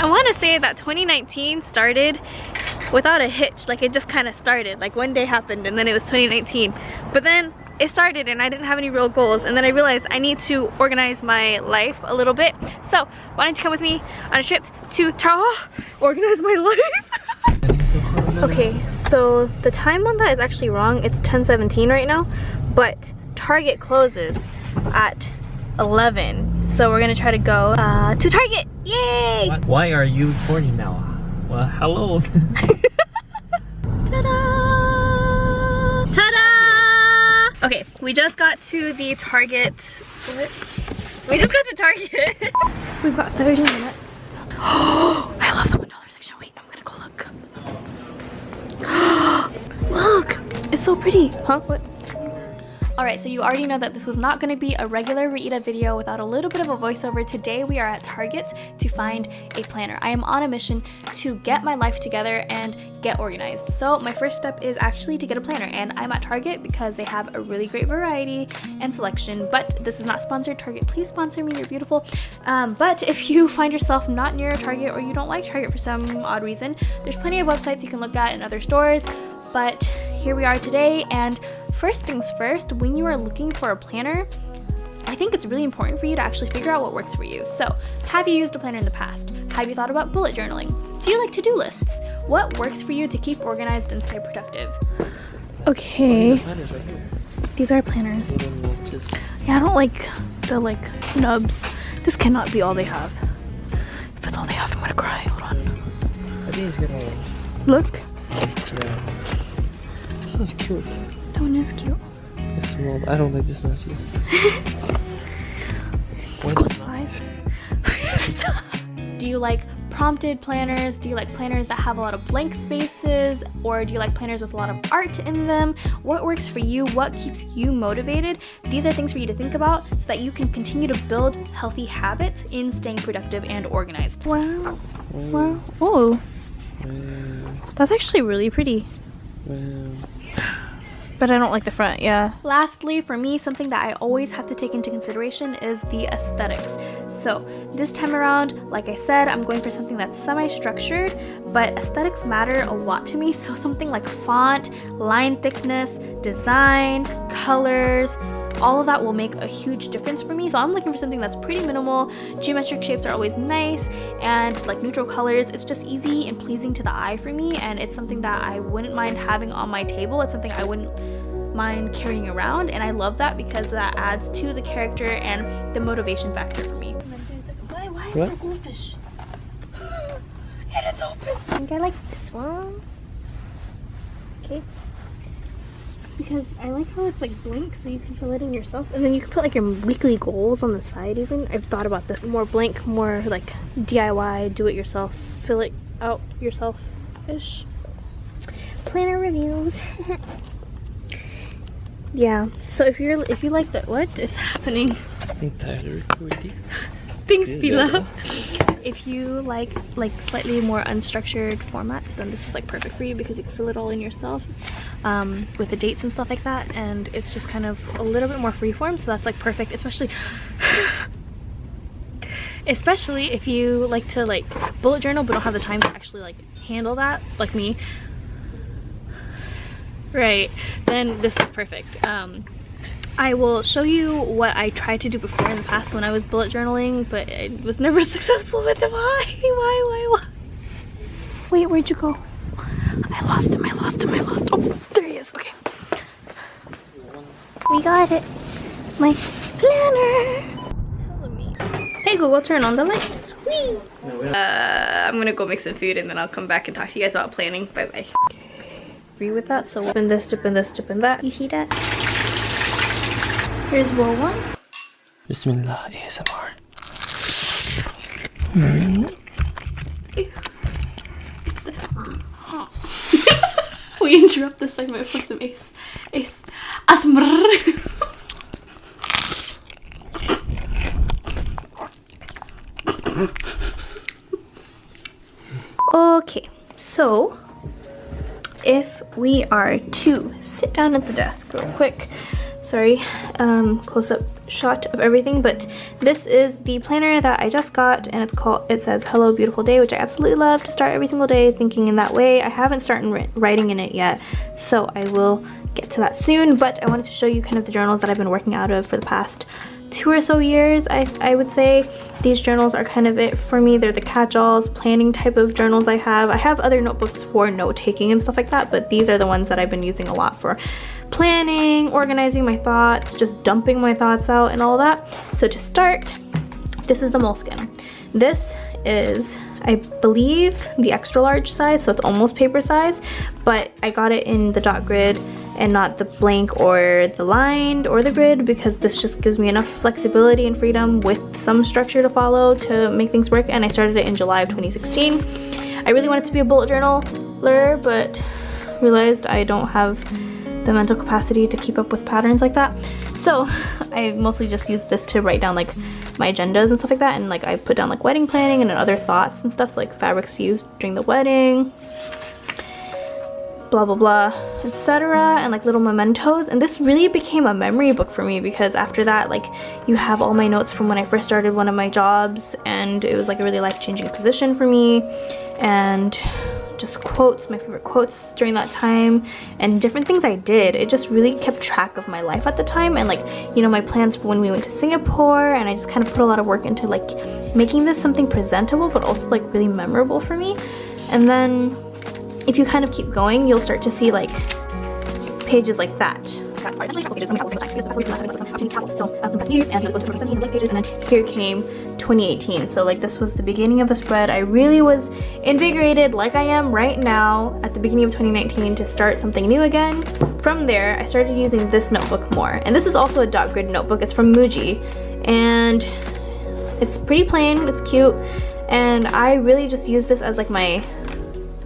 I want to say that 2019 started without a hitch. Like, it just kind of started. Like, one day happened and then it was 2019. But then it started and I didn't have any real goals, and then I realized I need to organize my life a little bit. So why don't you come with me on a trip to organize my life. Okay, so the time on that is actually wrong. It's 10:17 right now, but Target closes at 11, so we're gonna try to go to Target. Yay! Why are you recording now? Well, hello. Ta-da! Ta-da! Okay, we just got to the Target. What? We just got to Target. We've got 30 minutes. Oh, I love the $1 section. Wait, I'm gonna go look. Look, it's so pretty. Huh? What? Alright, so you already know that this was not going to be a regular roedah video without a little bit of a voiceover. Today we are at Target to find a planner. I am on a mission to get my life together and get organized. So my first step is actually to get a planner, and I'm at Target because they have a really great variety and selection. But this is not sponsored. Target, please sponsor me, you're beautiful. But if you find yourself not near a Target, or you don't like Target for some odd reason, there's plenty of websites you can look at in other stores. But here we are today, and first things first, when you are looking for a planner, I think it's really important for you to actually figure out what works for you. So, have you used a planner in the past? Have you thought about bullet journaling? Do you like to-do lists? What works for you to keep organized and stay productive? Okay, these are planners. Yeah, I don't like the nubs. This cannot be all they have. If that's all they have, I'm gonna cry. Hold on. I think it's gonna look. Yeah. This one's cute. That one is cute. It's small, but I don't like this one. Let's go size. Do you like prompted planners? Do you like planners that have a lot of blank spaces? Or do you like planners with a lot of art in them? What works for you? What keeps you motivated? These are things for you to think about so that you can continue to build healthy habits in staying productive and organized. Wow. Wow. Oh. That's actually really pretty. But I don't like the front, yeah. Lastly, for me, something that I always have to take into consideration is the aesthetics. So this time around, like I said, I'm going for something that's semi-structured, but aesthetics matter a lot to me. So something like font, line thickness, design, colors, all of that will make a huge difference for me. So I'm looking for something that's pretty minimal. Geometric shapes are always nice, and like neutral colors. It's just easy and pleasing to the eye for me, and it's something that I wouldn't mind having on my table. It's something I wouldn't mind carrying around, and I love that because that adds to the character and the motivation factor for me. Why is there a goldfish? And it's open. I think I like this one. Okay. Because I like how it's like blank, so you can fill it in yourself, and then you can put like your weekly goals on the side. Even I've thought about this, more blank, more like DIY, do it yourself, fill it out yourself ish. Planner reviews. Yeah, so if you like that, what is happening? I'm tired of recording. Thanks, Pila. If you like slightly more unstructured formats, then this is like perfect for you because you can fill it all in yourself with the dates and stuff like that, and it's just kind of a little bit more freeform, so that's like perfect, especially if you like to like bullet journal but don't have the time to actually like handle that, like me. Right, then this is perfect. I will show you what I tried to do before in the past when I was bullet journaling, but I was never successful with it. Why? Wait, where'd you go? I lost him. Oh, there he is. Okay. We got it. My planner. Hey Google, turn on the lights. Whee! I'm gonna go make some food and then I'll come back and talk to you guys about planning. Bye bye. Agree with that, so dip in this, dip in this, dip in that. You see that? Here's bowl one. Bismillah, ASMR. We interrupt this segment for some ASMR. Okay, so if we are to sit down at the desk real quick. So sorry, close-up shot of everything, but this is the planner that I just got, and it says hello beautiful day, which I absolutely love to start every single day thinking in that way. I haven't started writing in it yet, so I will get to that soon, but I wanted to show you kind of the journals that I've been working out of for the past 2 or so years. I would say these journals are kind of it for me. They're the catch-alls, planning type of journals I have. I have other notebooks for note-taking and stuff like that, but these are the ones that I've been using a lot for planning, organizing my thoughts, just dumping my thoughts out and all that. So to start, this is the Moleskine. This is, I believe, the extra large size, so it's almost paper size, but I got it in the dot grid and not the blank or the lined or the grid, because this just gives me enough flexibility and freedom with some structure to follow to make things work. And I started it in July of 2016. I really wanted to be a bullet journaler, but realized I don't have the mental capacity to keep up with patterns like that. So I mostly just use this to write down like my agendas and stuff like that, and like I put down like wedding planning and other thoughts and stuff, so like fabrics used during the wedding, blah blah blah, etc., and like little mementos. And this really became a memory book for me, because after that, like, you have all my notes from when I first started one of my jobs, and it was like a really life-changing position for me, and just quotes, my favorite quotes during that time, and different things I did. It just really kept track of my life at the time, and like, you know, my plans for when we went to Singapore, and I just kind of put a lot of work into like making this something presentable but also like really memorable for me. And then if you kind of keep going, you'll start to see like pages like that. And then here came 2018. So like this was the beginning of a spread. I really was invigorated, like I am right now at the beginning of 2019, to start something new again. From there, I started using this notebook more. And this is also a dot grid notebook. It's from Muji. And it's pretty plain, it's cute. And I really just use this as like my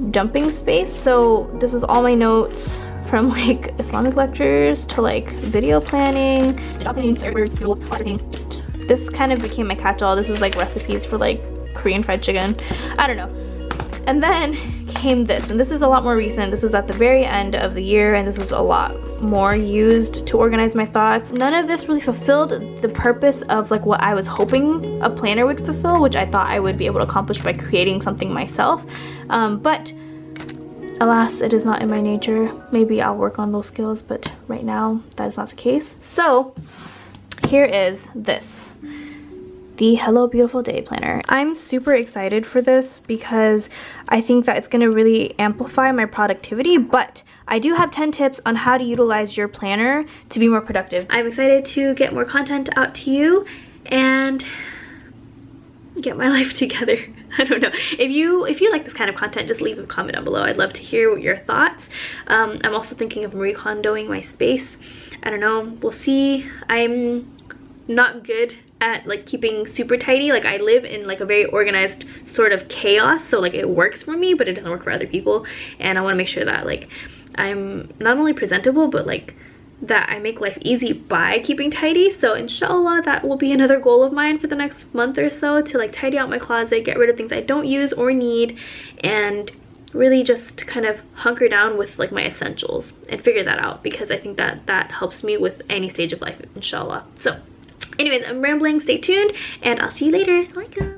dumping space. So this was all my notes from like Islamic lectures to like video planning. This kind of became my catch-all. This was like recipes for like Korean fried chicken. I don't know. And then came this, and this is a lot more recent. This was at the very end of the year, and this was a lot more used to organize my thoughts. None of this really fulfilled the purpose of like what I was hoping a planner would fulfill, which I thought I would be able to accomplish by creating something myself. But alas, it is not in my nature. Maybe I'll work on those skills, but right now that is not the case. So here is this, the Hello Beautiful Day planner. I'm super excited for this because I think that it's gonna really amplify my productivity, but I do have 10 tips on how to utilize your planner to be more productive. I'm excited to get more content out to you and get my life together. I don't know. If you like this kind of content, just leave a comment down below. I'd love to hear your thoughts. I'm also thinking of Marie-Kondoing my space. I don't know. We'll see. I'm not good at like keeping super tidy. Like, I live in like a very organized sort of chaos, so like it works for me, but it doesn't work for other people. And I want to make sure that like I'm not only presentable, but like that I make life easy by keeping tidy. So inshallah, that will be another goal of mine for the next month or so, to like tidy out my closet, get rid of things I don't use or need, and really just kind of hunker down with like my essentials and figure that out, because I think that that helps me with any stage of life, inshallah. So anyways, I'm rambling. Stay tuned, and I'll see you later. Assalamualaikum.